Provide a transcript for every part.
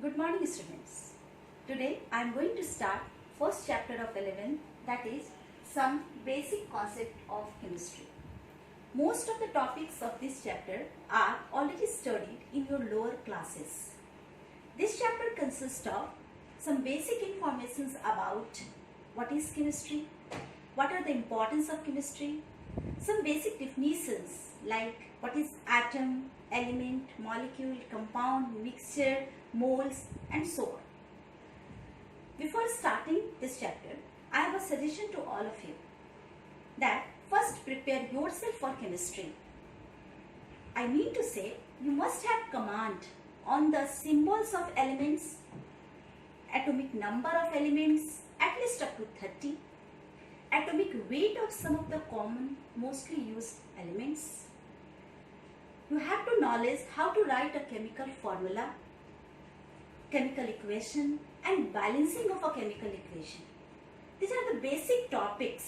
Good morning students. Today I am going to start first chapter of 11, that is some basic concept of chemistry. Most of the topics of this chapter are already studied in your lower classes. This chapter consists of some basic informations about what is chemistry, what are the importance of chemistry, some basic definitions like what is atom, element, molecule, compound, mixture, moles and so on. Before starting this chapter, I have a suggestion to all of you that first prepare yourself for chemistry. I mean to say you must have command on the symbols of elements, atomic number of elements at least up to 30, atomic weight of some of the common mostly used elements. You have to knowledge how to write a chemical formula, chemical equation and balancing of a chemical equation. These are the basic topics.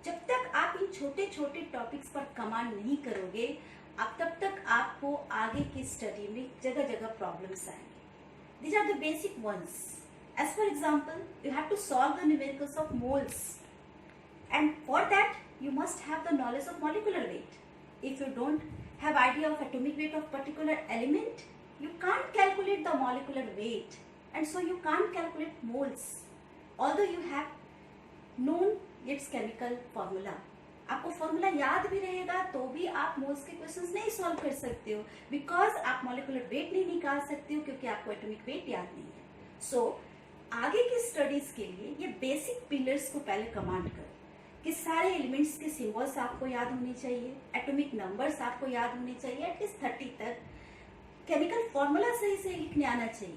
जब तक आप इन छोटे छोटे topics पर command नहीं करोगे, अब तब तक आपको आगे की स्टडी में जगह जगह प्रॉब्लम्स आएंगे. These are the basic ones. As for example, you have to solve the numericals of moles, and for that you must have the knowledge of molecular weight. If you don't have idea of atomic weight of particular element, you can't calculate the molecular weight, and so you can't calculate moles although you have known its chemical formula. आपको formula याद भी रहेगा तो भी आप moles के questions नहीं solve कर सकते हो, बिकॉज आप मॉलिक्यूलर वेट नहीं निकाल सकते हो क्योंकि आपको एटॉमिक वेट याद नहीं है. सो आगे की स्टडीज के लिए ये बेसिक पिलर्स को पहले कमांड करो कि सारे एलिमेंट्स के सिंबल्स आपको याद होने चाहिए, एटॉमिक नंबर्स आपको याद होने चाहिए, एटलीस्ट 30 तक केमिकल फॉर्मूला सही से लिखने आना चाहिए.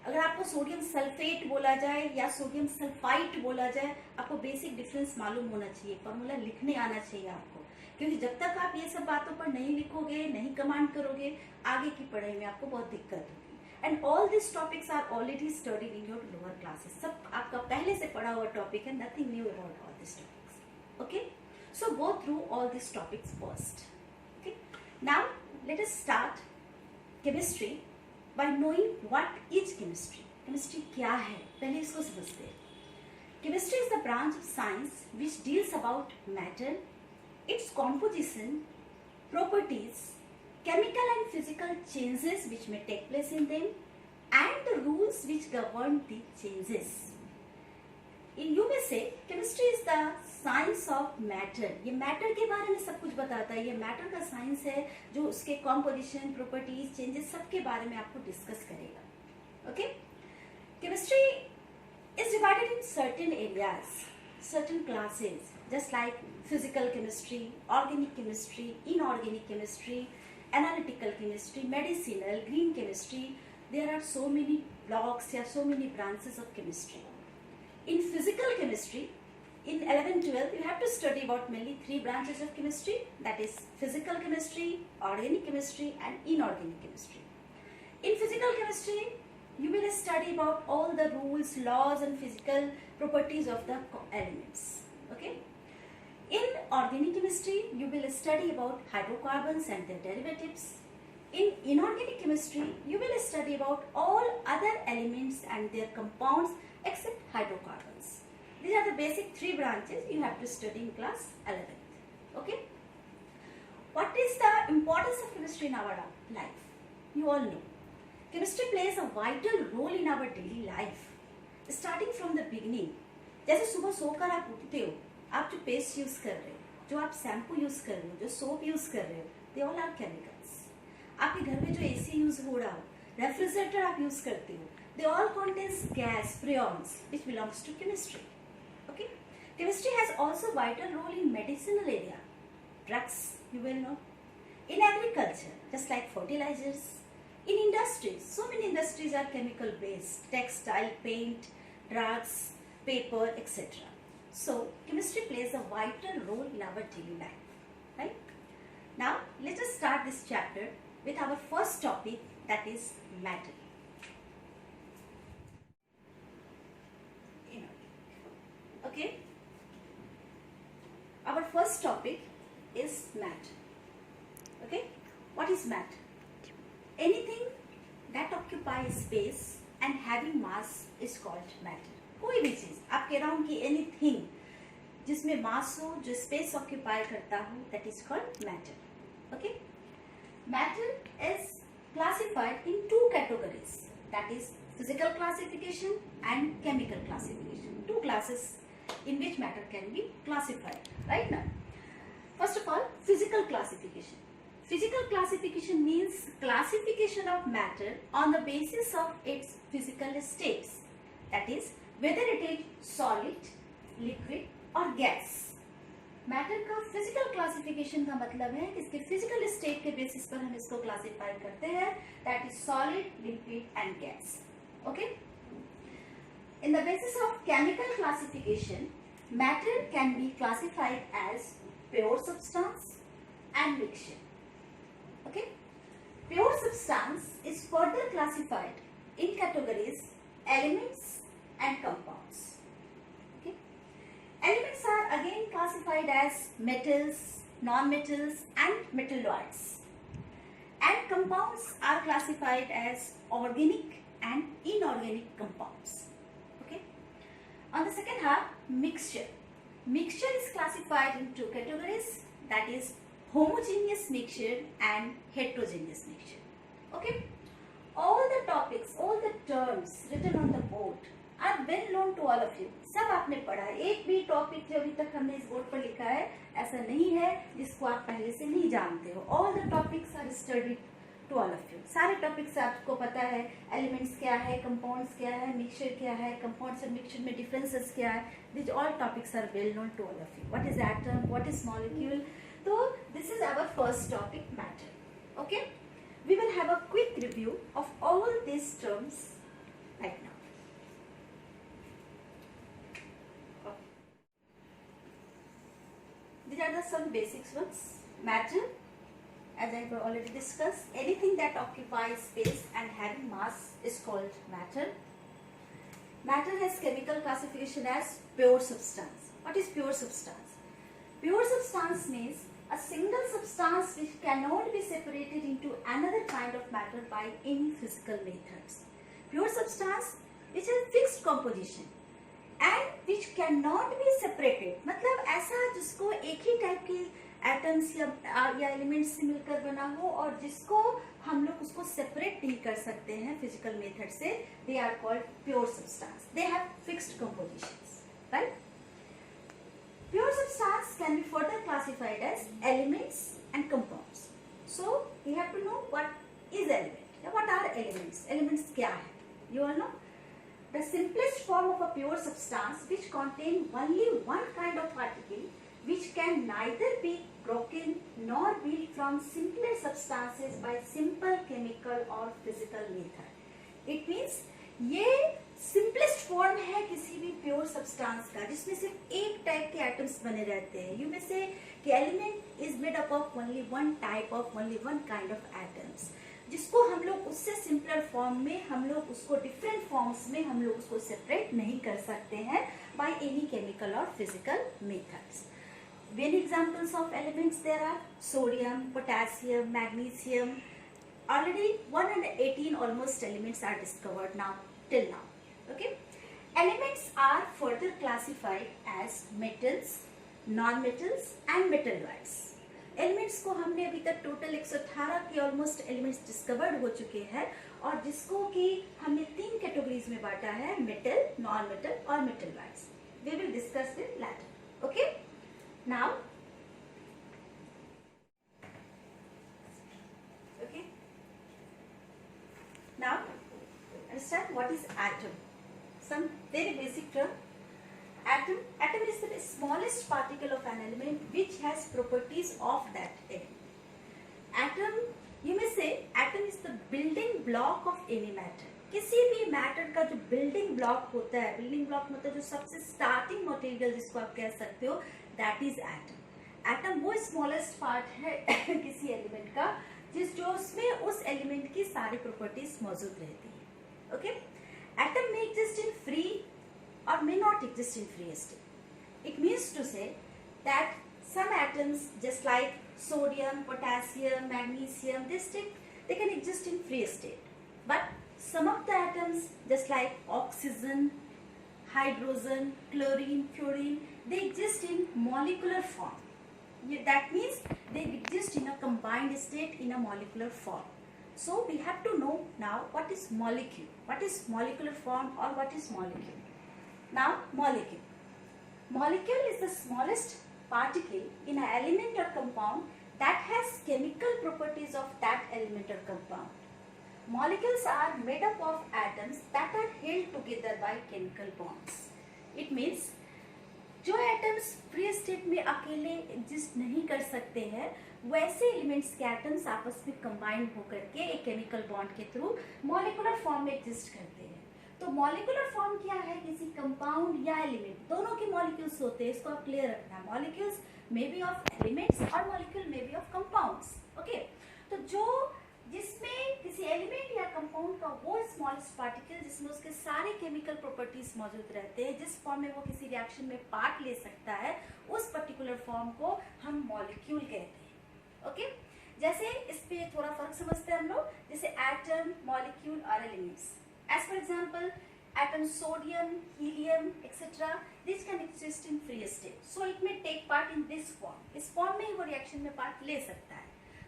अगर आपको सोडियम सल्फेट बोला जाए या सोडियम सल्फाइट बोला जाए, आपको बेसिक डिफरेंस मालूम होना चाहिए, फॉर्मूला लिखने आना चाहिए आपको, क्योंकि जब तक आप ये सब बातों पर नहीं लिखोगे, नहीं कमांड करोगे, आगे की पढ़ाई में आपको बहुत दिक्कत होगी. And all this topics are already studied in your lower classes. सब आपका पहले से पढ़ा हुआ टॉपिक है, nothing new about all this topics. Okay, so go through all this topics first. Okay, now let us start chemistry by knowing what is chemistry. Chemistry क्या है, पहले इसको समझते हैं. Chemistry is the branch of science which deals about matter, its composition, properties, chemical and physical changes which may take place in them, and the rules which govern the changes. In you may say chemistry is the science of matter. ये matter के बारे में सब कुछ बताता है. ये matter का साइंस है जो उसके कॉम्पोजिशन, प्रॉपर्टीज, चेंजेस सब के बारे में आपको डिस्कस करेगा. Okay, chemistry is divided in certain areas, certain classes, just like physical chemistry, organic chemistry, inorganic chemistry, analytical chemistry, medicinal, green chemistry. There are so many blocks या so many branches of chemistry. In physical chemistry, in 11-12 you have to study about mainly 3 branches of chemistry, that is physical chemistry, organic chemistry and inorganic chemistry. In physical chemistry you will study about all the rules, laws and physical properties of the elements. Okay, in organic chemistry you will study about hydrocarbons and their derivatives. In inorganic chemistry you will study about all other elements and their compounds except hydrocarbons. These are the basic 3 branches you have to study in class 11th. Okay. What is the importance of chemistry in our life? You all know. Chemistry plays a vital role in our daily life. Starting from the beginning. जैसे सुबह सोकर आप उठते हो, आप जो paste use कर रहे हो, जो आप शैम्पू यूज कर रहे हो, जो सोप यूज कर रहे हो, they all are chemicals. आपके घर में जो AC यूज हो रहा हो, रेफ्रिजरेटर आप यूज करते हो, they all contains gas, freons, which belongs to chemistry. Okay, chemistry has also vital role in medicinal area. Drugs, you will know. In agriculture, just like fertilizers. In industries, so many industries are chemical based. Textile, paint, drugs, paper, etc. So chemistry plays a vital role in our daily life. Right? Now let us start this chapter with our first topic, that is matter. Okay, our first topic is matter. Okay, what is matter? Anything that occupies space and having mass is called matter. कोई भी चीज आपके around की anything जिसमें मास हो, जो space occupy करता हो, that is called matter. Okay, matter is classified in two categories, that is physical classification and chemical classification. Two classes in which matter can be classified. Right now, first of all, physical classification. Physical classification means classification of matter on the basis of its physical states, that is whether it is solid, liquid or gas. Matter का physical classification का मतलब है कि इसके physical state के basis पर हम इसको क्लासिफाई करते हैं, that is solid, liquid and gas. Okay, in the basis of chemical classification, matter can be classified as pure substance and mixture. Okay, pure substance is further classified in categories elements and compounds. Elements are again classified as metals, non-metals and metalloids. And compounds are classified as organic and inorganic compounds. Okay. On the second half, mixture. Mixture is classified in two categories, that is homogeneous mixture and heterogeneous mixture. Okay. All the topics, all the terms written on the board are well known to all of you. सब आपने पढ़ा है. एक भी topic जो अभी तक हमने इस बोर्ड पर लिखा है ऐसा नहीं है जिसको आप पहले से नहीं जानते हो. All the topics are studied to all of you. सारे टॉपिक्स आपको पता है. एलिमेंट्स क्या है, कंपाउंड्स क्या है, मिक्सचर क्या है, कंपाउंड्स और मिक्सचर में डिफरेंसेस क्या है. This all topics are well known to all of you. What is atom, what is molecule. तो this is our first topic, matter. Okay, we will have a quick review of all this terms right now. These are the some basics ones. Matter, as I have already discussed, anything that occupies space and having mass is called matter. Matter has chemical classification as pure substance. What is pure substance? Pure substance means a single substance which cannot be separated into another kind of matter by any physical methods. Pure substance which has fixed composition and which cannot be separated. मतलब ऐसा जिसको एक ही type के atoms या elements से मिलकर बना हो और जिसको हम लोग उसको सेपरेट नहीं कर सकते हैं फिजिकल मेथड से. They are called pure substance. They have fixed compositions. Right. Pure substance can be further classified as elements and compounds. So we have to know what is element या what are elements. Elements क्या है? You all know. The simplest form of a pure substance which contain only one kind of particle which can neither be broken nor built from simpler substances by simple chemical or physical method. It means ये simplest form है किसी भी pure substance का जिसमें सिर्फ एक type के atoms बने रहते हैं. You may say कि element is made up of only one type of only one kind of atoms. जिसको हम लोग उससे सिंपलर फॉर्म में हम लोग उसको डिफरेंट फॉर्म्स में हम लोग उसको सेपरेट नहीं कर सकते हैं बाय एनी केमिकल और physical methods. Many examples of elements there are sodium, potassium, magnesium. Already 118 almost elements are discovered now till now. Okay, elements are further classified as metals, non metals and metalloids. Elements को हमने अभी तक total 118 के almost elements discovered हो चुके हैं और जिसको कि हमने 3 कैटेगरीज में बांटा है, मेटल, नॉन मेटल और metalloids. We will discuss this later. Okay, now okay now understand what is atom. Some very basic term. Atom is the smallest particle of an element which has properties of that element. Atom, you may say, atom is the building block of any matter. किसी भी matter का जो building block होता है, building block मतलब जो सबसे starting material जिसको आप कह सकते हो, दैट इज एटम. एटम वो स्मॉलेस्ट पार्ट है किसी एलिमेंट का जो उसमें उस एलिमेंट की सारी प्रॉपर्टीज मौजूद रहती है. ओके, एटम में exist in free or may not exist in free state. It means to say that some atoms just like sodium, potassium, magnesium, they can exist in free state. But some of the atoms just like oxygen, hydrogen, chlorine, fluorine, they exist in molecular form. That means they exist in a combined state in a molecular form. So we have to know now what is molecule, what is molecular form, or what is molecule. Now molecule. Molecule is the smallest particle in an element or compound that has chemical properties of that element or compound. Molecules are made up of atoms that are held together by chemical bonds. It means जो atoms free state में अकेले exist नहीं कर सकते हैं, वैसे elements के atoms आपस में कंबाइन होकर के एक केमिकल बॉन्ड के थ्रू मॉलिक्यूलर फॉर्म में एग्जिस्ट करते हैं. तो मॉलिक्यूलर फॉर्म क्या है? किसी कंपाउंड या एलिमेंट, दोनों के मॉलिक्यूल्स होते हैं, इसको आप क्लियर रखना. Molecules may be of elements और molecule may be of compounds. Okay, तो जो जिसमें किसी एलिमेंट या कंपाउंड का वो स्मॉलेस्ट पार्टिकल जिसमें उसके सारे केमिकल प्रॉपर्टीज मौजूद रहते हैं, जिस फॉर्म में वो किसी रिएक्शन में पार्ट ले सकता है, उस पर्टिकुलर फॉर्म को हम मॉलिक्यूल कहते हैं. ओके, जैसे इस पे थोड़ा फर्क समझते हैं हम लोग, जैसे एटम, मॉलिक्यूल और elements. As for example atom sodium, helium etcetera, this can exist in free state, so it may take part in this form. इस फॉर्म में ही वो रिएक्शन में पार्ट ले सकता है.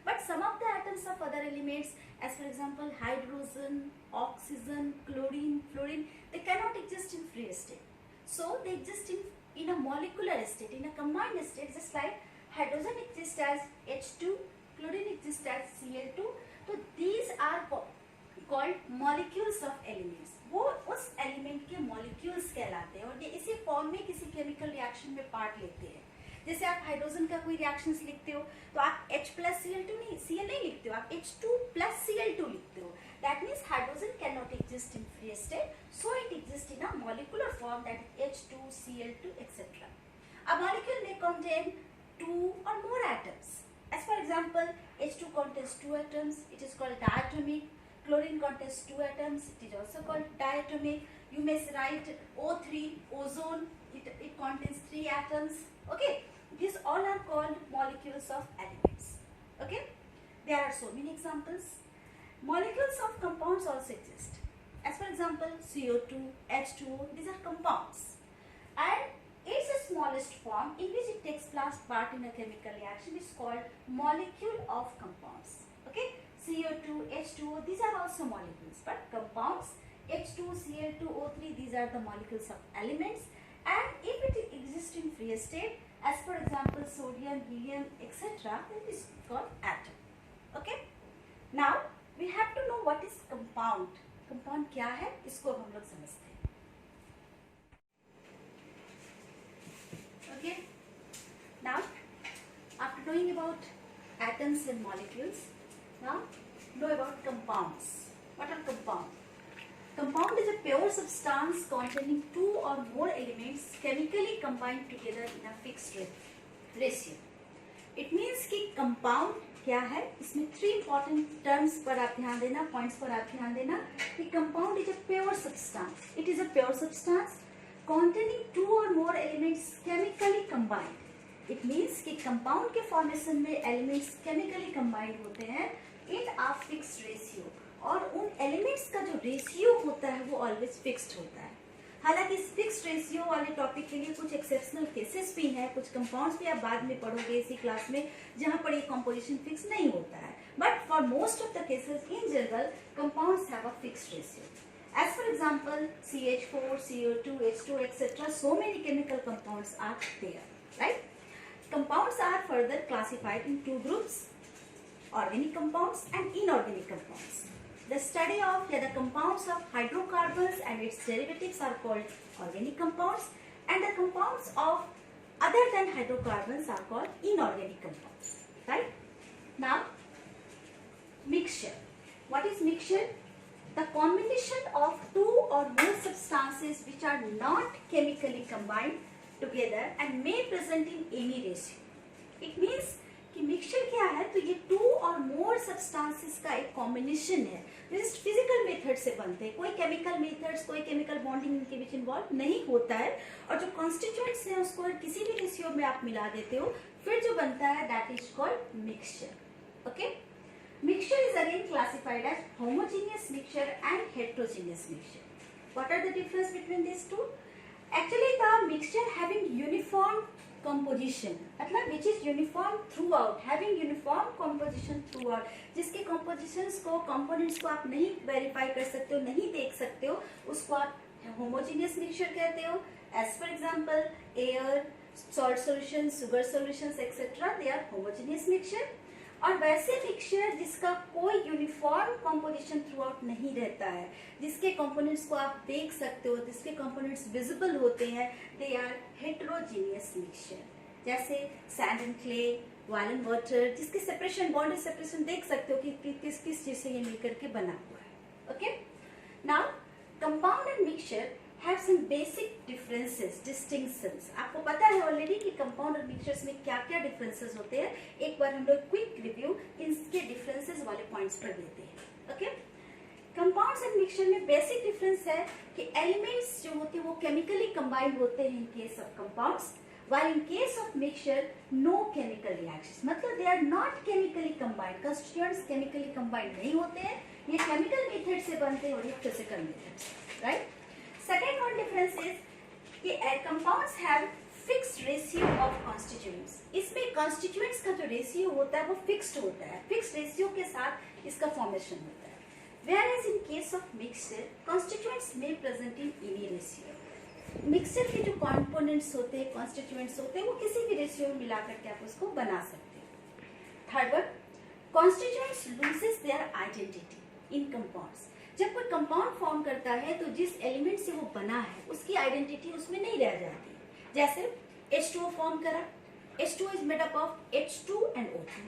But some of the atoms of other elements, as for example hydrogen, oxygen, chlorine, fluorine, they cannot exist in free state. So they exist in a molecular state, in a combined state, just like hydrogen exists as H2, chlorine exists as Cl2. So these are called molecules of elements. वो उस element के molecules कहलाते हैं और ये इसी form में किसी केमिकल रिएक्शन में पार्ट लेते हैं. जैसे आप हाइड्रोजन का कोई रिएक्शंस लिखते हो तो आप H प्लस Cl2 नहीं, Cl नहीं लिखते हो, आप H2 प्लस Cl2 लिखते हो. That means hydrogen can not exist in free state, so it exist in a molecular form, that is H2, Cl2 etcetera. A molecule में contain 2 or more atoms. As for example, H2 contains 2 atoms, it is called diatomic. Chlorine contains 2 atoms, it is also called diatomic. You may write O3, ozone, it contains 3 atoms. Okay, these all are called molecules of elements. Okay, there are so many examples. Molecules of compounds also exist. As for example, CO2, H2O, these are compounds. And its smallest form in which it takes part in a chemical reaction is called molecule of compounds. Okay, CO2, H2O, these are also molecules, but compounds H2, Cl2, O3, these are the molecules of elements. And if it exists in free state, as for example sodium, helium, etc., it is called atom. Okay, now we have to know what is compound. Compound क्या है, इसको हम लोग समझते हैं. Okay, now after knowing about atoms and molecules, now know about compounds. What are compounds? Compound is a pure substance containing 2 or more elements chemically combined together in a fixed ratio. It means कि compound क्या है, इसमें 3 important terms पर आप ध्यान देना, points पर आप ध्यान देना कि compound is a pure substance. It is a pure substance containing 2 or more elements chemically combined. It means कि compound के formation में elements chemically combined होते हैं in a fixed ratio. और उन एलिमेंट्स का जो रेशियो होता है वो ऑलवेज फिक्स्ड होता है. हालांकि इस फिक्स्ड रेशियो वाले टॉपिक के लिए कुछ एक्सेप्शनल केसेस भी हैं, कुछ कंपाउंड्स भी आप बाद में पढ़ोगे इसी क्लास में जहां पर ये कंपोजिशन फिक्स नहीं होता है. But for most of the cases in general compounds have a fixed ratio. As for example CH4, CO2, H2 etc. so many chemical compounds are there, right? Compounds are further classified in 2 groups, organic compounds and inorganic compounds. The study of the compounds of hydrocarbons and its derivatives are called organic compounds, and the compounds of other than hydrocarbons are called inorganic compounds. Right? Now, mixture. What is mixture? The combination of 2 or more substances which are not chemically combined together and may present in any ratio. It means कि mixture क्या है, तो ये 2 और मोर substances का एक combination है जिस फिजिकल मेथड से बनते हैं. कोई केमिकल मेथड्स, कोई केमिकल बॉन्डिंग इनके बीच इन्वॉल्व नहीं होता है और जो कॉन्स्टिट्यूएंट्स हैं उसको किसी भी रेशियो में आप मिला देते हो, फिर जो बनता है that is called mixture. Okay, Mixture is again classified as homogeneous mixture and heterogeneous mixture. What are the difference between these two? Actually, the mixture having uniform composition, मतलब which is uniform throughout, having uniform composition throughout, जिसके compositions को, components को आप नहीं verify कर सकते हो, नहीं देख सकते हो, उसको आप homogeneous mixture कहते हो. As for example, air, salt solutions, sugar solutions, etc. they are homogeneous mixture. और वैसे मिक्सचर जिसका कोई यूनिफॉर्म कॉम्पोजिशन थ्रू आउट नहीं रहता है, जिसके कंपोनेंट्स को आप देख सकते हो, जिसके कंपोनेंट्स विजिबल होते हैं, दे आर हेट्रोजीनियस मिक्सचर. जैसे sand and clay, oil and water, जिसके सेपरेशन, बाउंड्री सेपरेशन देख सकते हो कि किस किस चीज से ये मिलकर के बना हुआ है. Okay, now compound and mixture have some basic differences, distinctions. आपको पता है ऑलरेडी कि कंपाउंड और मिक्सचर्स में क्या क्या डिफरेंसेस होते हैं. एक बार हम लोग क्विक रिव्यू इनके डिफरेंसेस वाले पॉइंट्स पर देते हैं. ओके, कंपाउंड्स एंड मिक्सचर में बेसिक डिफरेंस है कि एलिमेंट्स जो होते हैं वो केमिकली कंबाइंड होते हैं in case of compounds, while in case of mixture no chemical reactions. मतलब they are not chemically combined. Constituents chemically combined नहीं होते हैं, ये chemical method से बनते हैं और ये physical method से, right? Second one difference is कि compounds have fixed ratio of constituents. इसमें constituents का जो ratio होता है वो fixed होता है, fixed ratio के साथ इसका formation होता है. Whereas in case of mixture, constituents may present in any ratio. Mixture के जो कंपोनेंट्स होते हैं, constituents होते हैं, वो किसी भी रेशियो में मिला करके आप उसको बना सकते हैं. Third one, constituents loses their identity in compounds. जब कोई कंपाउंड फॉर्म करता है तो जिस एलिमेंट से वो बना है उसकी आइडेंटिटी उसमें नहीं रह जाती. जैसे H2O फॉर्म करा, H2O is made up of H2 and O2.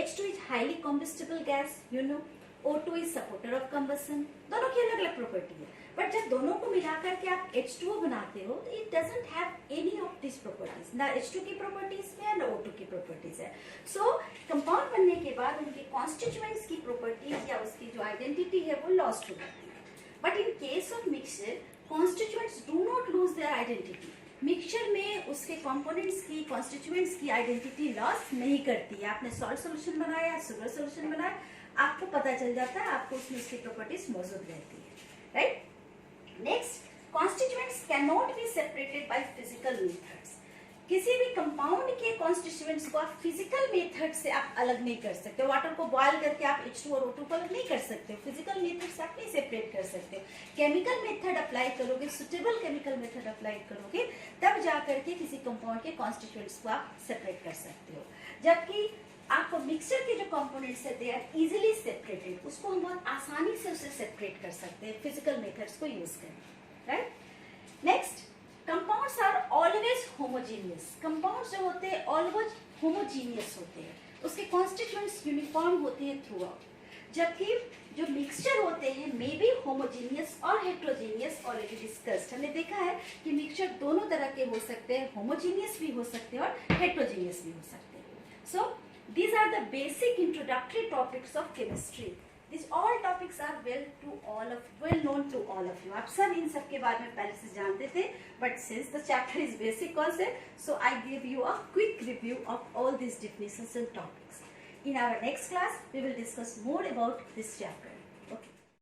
H2 is highly combustible gas, you know. O2 is supporter of combustion. दोनों की अलग अलग प्रॉपर्टी है, बट जब दोनों को मिलाकर के आप H2O बनाते हो तो it doesn't have any of this properties. ना H2 की प्रॉपर्टीज में ना O2 की प्रॉपर्टीज है. सो कंपाउंड बनने के बाद उनके कॉन्स्टिट्यूएंट्स की प्रॉपर्टीज या उसकी जो आइडेंटिटी है वो लॉस्ट हो जाती है. But in case of mixture, constituents do not lose their identity. Mixture में उसके कंपोनेंट्स की, कॉन्स्टिट्यूएंट्स की आइडेंटिटी लॉस नहीं करती है. आपने सॉल्ट सोल्यूशन बनाया, शुगर सोल्यूशन बनाया, आपको पता चल जाता है, आपको उसमें उसकी प्रॉपर्टीज मौजूद रहती है, right? Next, constituents can not be separated by physical methods. किसी भी कंपाउंड के कॉन्स्टिट्यूएंट्स को आप फिजिकल मेथड से आप अलग नहीं कर सकते. वाटर को बॉयल करके आप H2 और O2 को अलग नहीं कर सकते. फिजिकल मेथड से आप नहीं सेपरेट कर सकते. केमिकल मेथड अप्लाई करोगे, सुटेबल केमिकल मेथड अप्लाई करोगे, तब जा करके किसी कंपाउंड के कॉन्स्टिट्यूएंट्स को आप सेपरेट कर सकते हो. जबकि आपको मिक्सचर के जो कंपोनेंट्स है दे आर इजीली सेपरेटेड, उसको हम बहुत आसानी से उसे सेपरेट कर सकते हैं फिजिकल मेथड्स को यूज करके, right? Next, compounds are always homogeneous. Compounds जो होते हैं ऑलवेज होमोजीनियस होते हैं, उसके कॉन्स्टिट्यूएंट्स यूनिफॉर्म होते हैं थ्रू आउट. जबकि जो मिक्सचर होते हैं मे बी होमोजीनियस और हेट्रोजीनियस. ऑलरेडी डिस्कस्ड, हमने देखा है कि मिक्सचर दोनों तरह के हो सकते हैं, होमोजीनियस भी हो सकते हैं और हेट्रोजीनियस भी हो सकते हैं. सो these are the basic introductory topics of chemistry. These all topics are well known to all of you. आप सब इन सब के बारे में पहले से जानते थे, but since the chapter is basic concept, so I give you a quick review of all these definitions and topics. In our next class, we will discuss more about this chapter.